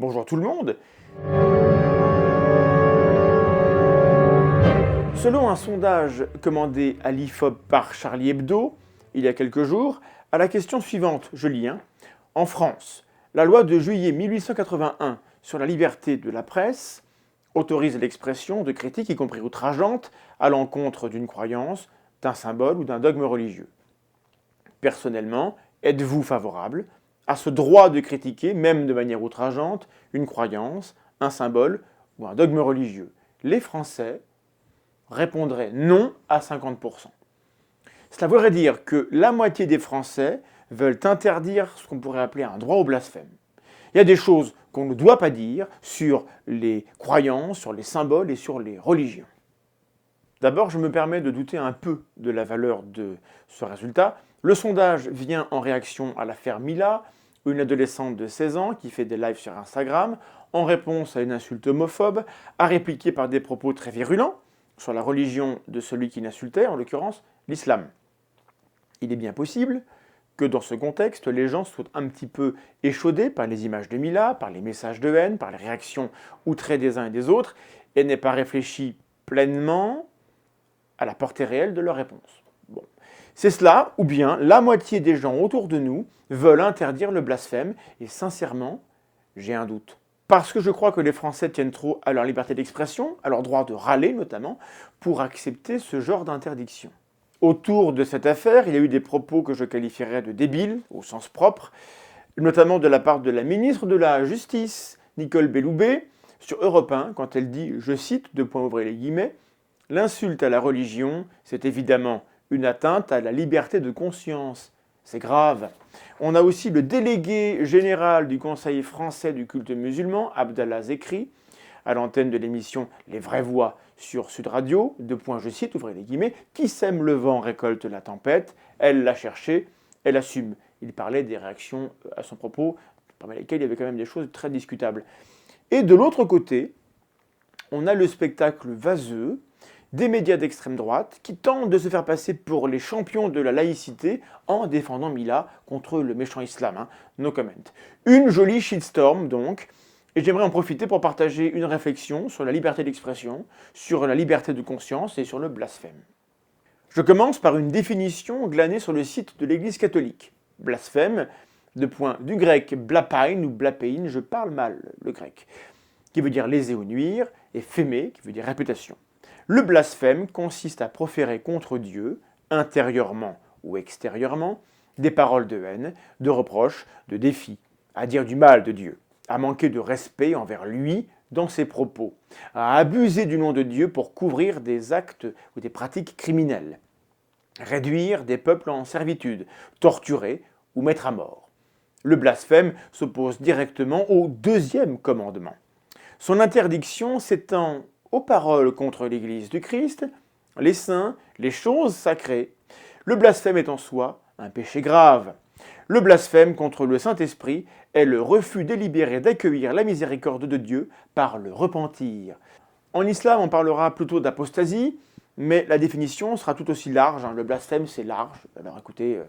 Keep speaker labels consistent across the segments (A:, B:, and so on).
A: Bonjour tout le monde. Selon un sondage commandé à l'IFOP par Charlie Hebdo, il y a quelques jours, à la question suivante, je lis, en France, la loi de juillet 1881 sur la liberté de la presse autorise l'expression de critiques, y compris outrageantes, à l'encontre d'une croyance, d'un symbole ou d'un dogme religieux. Personnellement, êtes-vous favorable à ce droit de critiquer, même de manière outrageante, une croyance, un symbole ou un dogme religieux? Les Français répondraient non à 50%. Cela voudrait dire que la moitié des Français veulent interdire ce qu'on pourrait appeler un droit au blasphème. Il y a des choses qu'on ne doit pas dire sur les croyances, sur les symboles et sur les religions. D'abord, je me permets de douter un peu de la valeur de ce résultat. Le sondage vient en réaction à l'affaire Mila, une adolescente de 16 ans qui fait des lives sur Instagram en réponse à une insulte homophobe, a répliqué par des propos très virulents sur la religion de celui qui l'insultait, en l'occurrence l'islam. Il est bien possible que dans ce contexte, les gens soient un petit peu échaudés par les images de Mila, par les messages de haine, par les réactions outrées des uns et des autres, et n'aient pas réfléchi pleinement à la portée réelle de leur réponse. Bon. C'est cela, ou bien la moitié des gens autour de nous veulent interdire le blasphème, et sincèrement, j'ai un doute. Parce que je crois que les Français tiennent trop à leur liberté d'expression, à leur droit de râler notamment, pour accepter ce genre d'interdiction. Autour de cette affaire, il y a eu des propos que je qualifierais de débiles, au sens propre, notamment de la part de la ministre de la Justice, Nicole Belloubet, sur Europe 1, quand elle dit, je cite, « L'insulte à la religion, c'est évidemment une atteinte à la liberté de conscience. C'est grave. » On a aussi le délégué général du Conseil français du culte musulman, Abdallah Zekri, à l'antenne de l'émission Les Vraies Voix sur Sud Radio, je cite, qui sème le vent récolte la tempête, elle l'a cherché, elle assume. Il parlait des réactions à son propos, parmi lesquelles il y avait quand même des choses très discutables. Et de l'autre côté, on a le spectacle vaseux des médias d'extrême droite qui tentent de se faire passer pour les champions de la laïcité en défendant Mila contre le méchant islam. No comment. Une jolie shitstorm donc, et j'aimerais en profiter pour partager une réflexion sur la liberté d'expression, sur la liberté de conscience et sur le blasphème. Je commence par une définition glanée sur le site de l'Église catholique. Blasphème, du grec blapain ou blapein, je parle mal le grec, qui veut dire léser ou nuire, et phémé, qui veut dire réputation. Le blasphème consiste à proférer contre Dieu, intérieurement ou extérieurement, des paroles de haine, de reproches, de défis, à dire du mal de Dieu, à manquer de respect envers lui dans ses propos, à abuser du nom de Dieu pour couvrir des actes ou des pratiques criminelles, réduire des peuples en servitude, torturer ou mettre à mort. Le blasphème s'oppose directement au deuxième commandement. Son interdiction s'étend aux paroles contre l'Église du Christ, les saints, les choses sacrées. Le blasphème est en soi un péché grave. Le blasphème contre le Saint-Esprit est le refus délibéré d'accueillir la miséricorde de Dieu par le repentir. En islam, on parlera plutôt d'apostasie, mais la définition sera tout aussi large. Le blasphème, c'est large. Alors écoutez,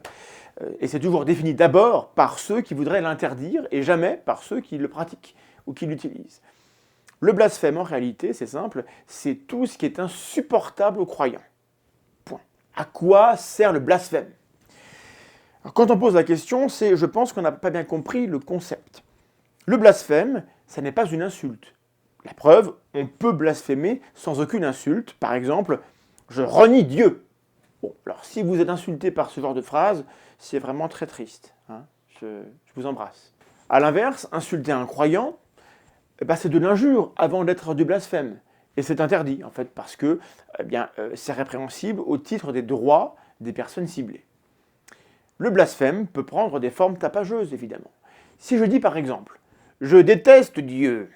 A: et c'est toujours défini d'abord par ceux qui voudraient l'interdire et jamais par ceux qui le pratiquent ou qui l'utilisent. Le blasphème, en réalité, c'est simple, c'est tout ce qui est insupportable aux croyants. Point. À quoi sert le blasphème? Alors, quand on pose la question, je pense qu'on n'a pas bien compris le concept. Le blasphème, ça n'est pas une insulte. La preuve, on peut blasphémer sans aucune insulte. Par exemple, je renie Dieu. Bon, alors si vous êtes insulté par ce genre de phrase, c'est vraiment très triste. Je vous embrasse. A l'inverse, insulter un croyant, c'est de l'injure avant d'être du blasphème. Et c'est interdit, en fait, parce que c'est répréhensible au titre des droits des personnes ciblées. Le blasphème peut prendre des formes tapageuses, évidemment. Si je dis, par exemple, « Je déteste Dieu,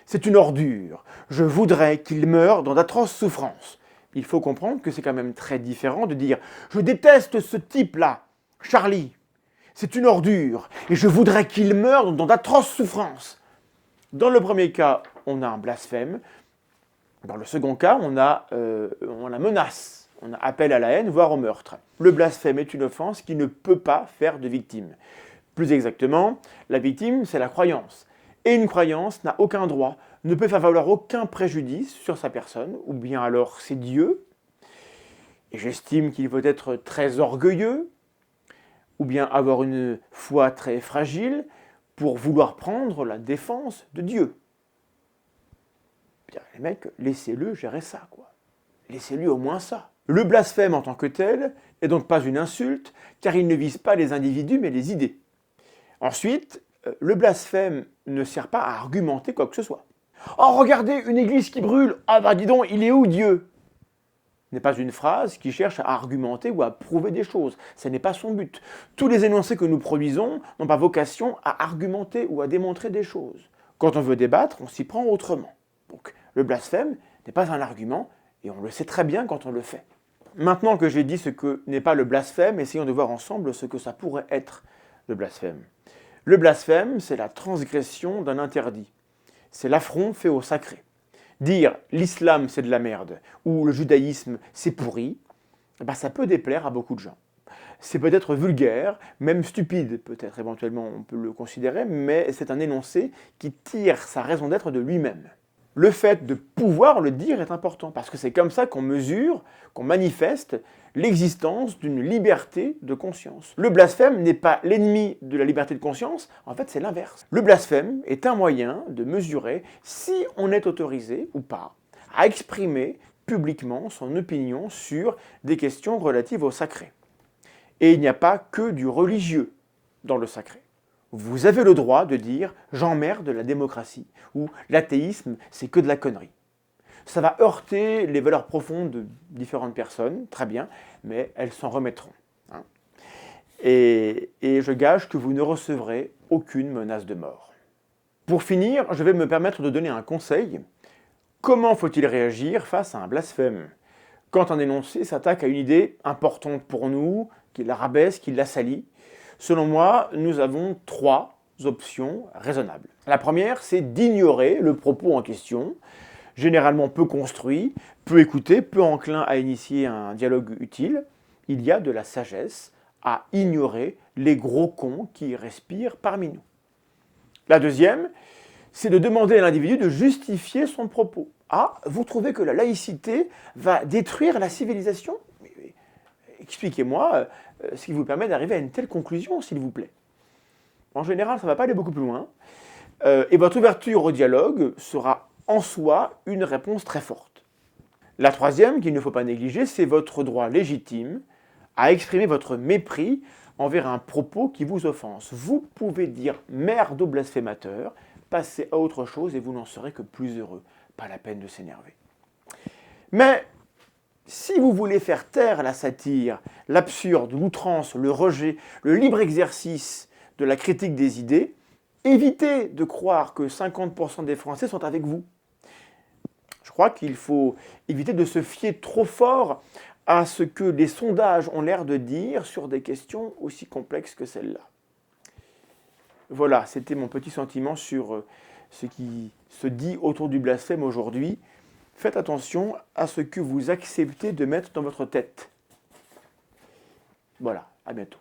A: c'est une ordure, je voudrais qu'il meure dans d'atroces souffrances », il faut comprendre que c'est quand même très différent de dire « Je déteste ce type-là, Charlie, c'est une ordure, et je voudrais qu'il meure dans d'atroces souffrances ». Dans le premier cas, on a un blasphème. Dans le second cas, on a menace, on a appel à la haine, voire au meurtre. Le blasphème est une offense qui ne peut pas faire de victime. Plus exactement, la victime, c'est la croyance. Et une croyance n'a aucun droit, ne peut faire valoir aucun préjudice sur sa personne, ou bien alors c'est Dieu. Et j'estime qu'il faut être très orgueilleux, ou bien avoir une foi très fragile, pour vouloir prendre la défense de Dieu. Bien, les mecs, laissez-le gérer ça, quoi. Laissez-lui au moins ça. Le blasphème en tant que tel n'est donc pas une insulte, car il ne vise pas les individus, mais les idées. Ensuite, le blasphème ne sert pas à argumenter quoi que ce soit. Oh, regardez, une église qui brûle. Ah bah dis donc, il est où Dieu? N'est pas une phrase qui cherche à argumenter ou à prouver des choses. Ce n'est pas son but. Tous les énoncés que nous produisons n'ont pas vocation à argumenter ou à démontrer des choses. Quand on veut débattre, on s'y prend autrement. Donc, le blasphème n'est pas un argument, et on le sait très bien quand on le fait. Maintenant que j'ai dit ce que n'est pas le blasphème, essayons de voir ensemble ce que ça pourrait être, le blasphème. Le blasphème, c'est la transgression d'un interdit. C'est l'affront fait au sacré. Dire l'islam c'est de la merde ou le judaïsme c'est pourri, ça peut déplaire à beaucoup de gens. C'est peut-être vulgaire, même stupide peut-être éventuellement on peut le considérer, mais c'est un énoncé qui tire sa raison d'être de lui-même. Le fait de pouvoir le dire est important, parce que c'est comme ça qu'on mesure, qu'on manifeste l'existence d'une liberté de conscience. Le blasphème n'est pas l'ennemi de la liberté de conscience, en fait c'est l'inverse. Le blasphème est un moyen de mesurer si on est autorisé ou pas à exprimer publiquement son opinion sur des questions relatives au sacré. Et il n'y a pas que du religieux dans le sacré. Vous avez le droit de dire « j'emmerde la démocratie » ou « l'athéisme, c'est que de la connerie ». Ça va heurter les valeurs profondes de différentes personnes, très bien, mais elles s'en remettront. Et je gage que vous ne recevrez aucune menace de mort. Pour finir, je vais me permettre de donner un conseil. Comment faut-il réagir face à un blasphème? Quand un énoncé s'attaque à une idée importante pour nous, qui la rabaisse, qui la salit, selon moi, nous avons 3 options raisonnables. La première, c'est d'ignorer le propos en question, généralement peu construit, peu écouté, peu enclin à initier un dialogue utile. Il y a de la sagesse à ignorer les gros cons qui respirent parmi nous. La deuxième, c'est de demander à l'individu de justifier son propos. Ah, vous trouvez que la laïcité va détruire la civilisation? Expliquez-moi ce qui vous permet d'arriver à une telle conclusion, s'il vous plaît. En général, ça ne va pas aller beaucoup plus loin. Et votre ouverture au dialogue sera en soi une réponse très forte. La troisième, qu'il ne faut pas négliger, c'est votre droit légitime à exprimer votre mépris envers un propos qui vous offense. Vous pouvez dire « merde au blasphémateur », passer à autre chose et vous n'en serez que plus heureux. Pas la peine de s'énerver. Mais si vous voulez faire taire la satire, l'absurde, l'outrance, le rejet, le libre exercice de la critique des idées, évitez de croire que 50% des Français sont avec vous. Je crois qu'il faut éviter de se fier trop fort à ce que les sondages ont l'air de dire sur des questions aussi complexes que celle-là. Voilà, c'était mon petit sentiment sur ce qui se dit autour du blasphème aujourd'hui. Faites attention à ce que vous acceptez de mettre dans votre tête. Voilà, à bientôt.